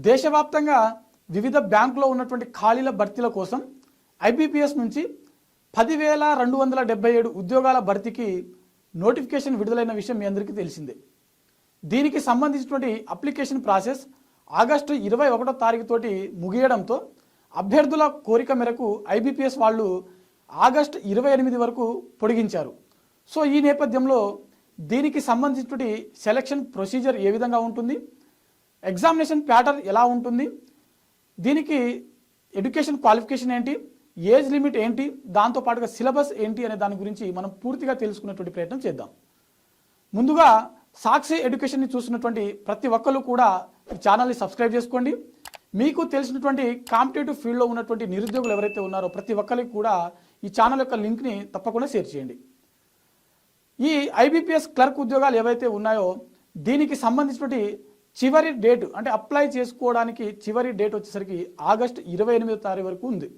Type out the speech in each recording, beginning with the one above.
దేశవ్యాప్తంగా వివిధ బ్యాంకులో ఉన్నటువంటి ఖాళీల భర్తీల కోసం ఐబీపీఎస్ నుంచి 10,277 ఉద్యోగాల భర్తీకి నోటిఫికేషన్ విడుదలైన విషయం మీ అందరికీ తెలిసిందే. దీనికి సంబంధించినటువంటి అప్లికేషన్ ప్రాసెస్ ఆగస్టు 21వ తారీఖుతోటి ముగియడంతో అభ్యర్థుల కోరిక మేరకు ఐబీపీఎస్ వాళ్ళు ఆగస్టు 28 వరకు పొడిగించారు. సో ఈ నేపథ్యంలో దీనికి సంబంధించినటువంటి సెలక్షన్ ప్రొసీజర్ ఏ విధంగా ఉంటుంది, ఎగ్జామినేషన్ ప్యాటర్న్ ఎలా ఉంటుంది, దీనికి ఎడ్యుకేషన్ క్వాలిఫికేషన్ ఏంటి, ఏజ్ లిమిట్ ఏంటి, దాంతోపాటుగా సిలబస్ ఏంటి అనే దాని గురించి మనం పూర్తిగా తెలుసుకునేటువంటి ప్రయత్నం చేద్దాం. ముందుగా సాక్షి ఎడ్యుకేషన్ని చూస్తున్నటువంటి ప్రతి ఒక్కరు కూడా ఈ ఛానల్ని సబ్స్క్రైబ్ చేసుకోండి. మీకు తెలిసినటువంటి కాంపిటేటివ్ ఫీల్డ్లో ఉన్నటువంటి నిరుద్యోగులు ఎవరైతే ఉన్నారో ప్రతి ఒక్కరికి కూడా ఈ ఛానల్ యొక్క లింక్ని తప్పకుండా షేర్ చేయండి. ఈ ఐబీపీఎస్ క్లర్క్ ఉద్యోగాలు ఏవైతే ఉన్నాయో దీనికి సంబంధించినటువంటి చివరి డేట్ అంటే అప్లై చేసుకోవడానికి చివరి డేట్ వచ్చేసరికి ఆగస్టు 28వ తారీఖు వరకు ఉంది.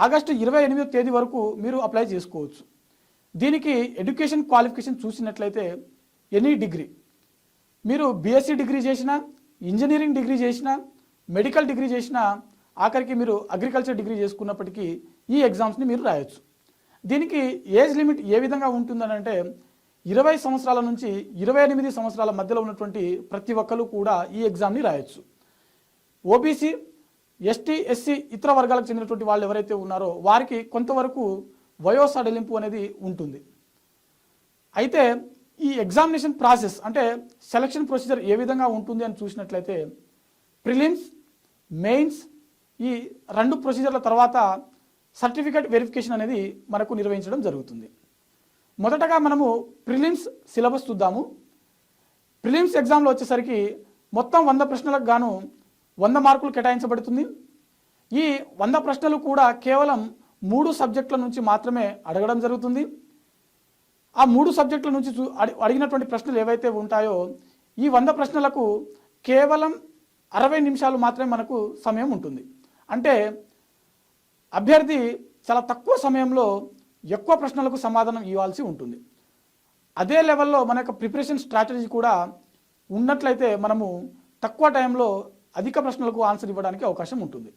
ఆగస్టు 28వ తేదీ వరకు మీరు అప్లై చేసుకోవచ్చు. దీనికి ఎడ్యుకేషన్ క్వాలిఫికేషన్ చూసినట్లయితే ఎనీ డిగ్రీ, మీరు బీఎస్సీ డిగ్రీ చేసినా, ఇంజనీరింగ్ డిగ్రీ చేసినా, మెడికల్ డిగ్రీ చేసినా, ఆఖరికి మీరు అగ్రికల్చర్ డిగ్రీ చేసుకున్నప్పటికీ ఈ ఎగ్జామ్స్ని మీరు రాయొచ్చు. దీనికి ఏజ్ లిమిట్ ఏ విధంగా ఉంటుందని అంటే 20 సంవత్సరాల నుంచి 28 సంవత్సరాల మధ్యలో ఉన్నటువంటి ప్రతి ఒక్కరు కూడా ఈ ఎగ్జామ్ని రాయొచ్చు. ఓబీసీ, ఎస్టీ, ఎస్సీ ఇతర వర్గాలకు చెందినటువంటి వాళ్ళు ఎవరైతే ఉన్నారో వారికి కొంతవరకు వయో సడలింపు అనేది ఉంటుంది. అయితే ఈ ఎగ్జామినేషన్ ప్రాసెస్ అంటే సెలక్షన్ ప్రొసీజర్ ఏ విధంగా ఉంటుంది అని చూసినట్లయితే ప్రిలిమ్స్, మెయిన్స్ ఈ 2 ప్రొసీజర్ల తర్వాత సర్టిఫికేట్ వెరిఫికేషన్ అనేది మనకు నిర్వహించడం జరుగుతుంది. మొదటగా మనము ప్రిలిమ్స్ సిలబస్ చూద్దాము. ప్రిలిమ్స్ ఎగ్జామ్లో వచ్చేసరికి మొత్తం 100 ప్రశ్నలకు గాను 100 మార్కులు కేటాయించబడుతుంది. ఈ 100 ప్రశ్నలు కూడా కేవలం 3 సబ్జెక్టుల నుంచి మాత్రమే అడగడం జరుగుతుంది. ఆ 3 సబ్జెక్టుల నుంచి అడిగినటువంటి ప్రశ్నలు ఏవైతే ఉంటాయో ఈ 100 ప్రశ్నలకు కేవలం 60 నిమిషాలు మాత్రమే మనకు సమయం ఉంటుంది. అంటే అభ్యర్థి చాలా తక్కువ సమయంలో ఎక్కువ ప్రశ్నలకు సమాధానం ఇవ్వాల్సి ఉంటుంది. అదే లెవెల్లో మన యొక్క ప్రిపరేషన్ స్ట్రాటజీ కూడా ఉన్నట్లయితే మనము తక్కువ టైంలో అధిక ప్రశ్నలకు ఆన్సర్ ఇవ్వడానికి అవకాశం ఉంటుంది.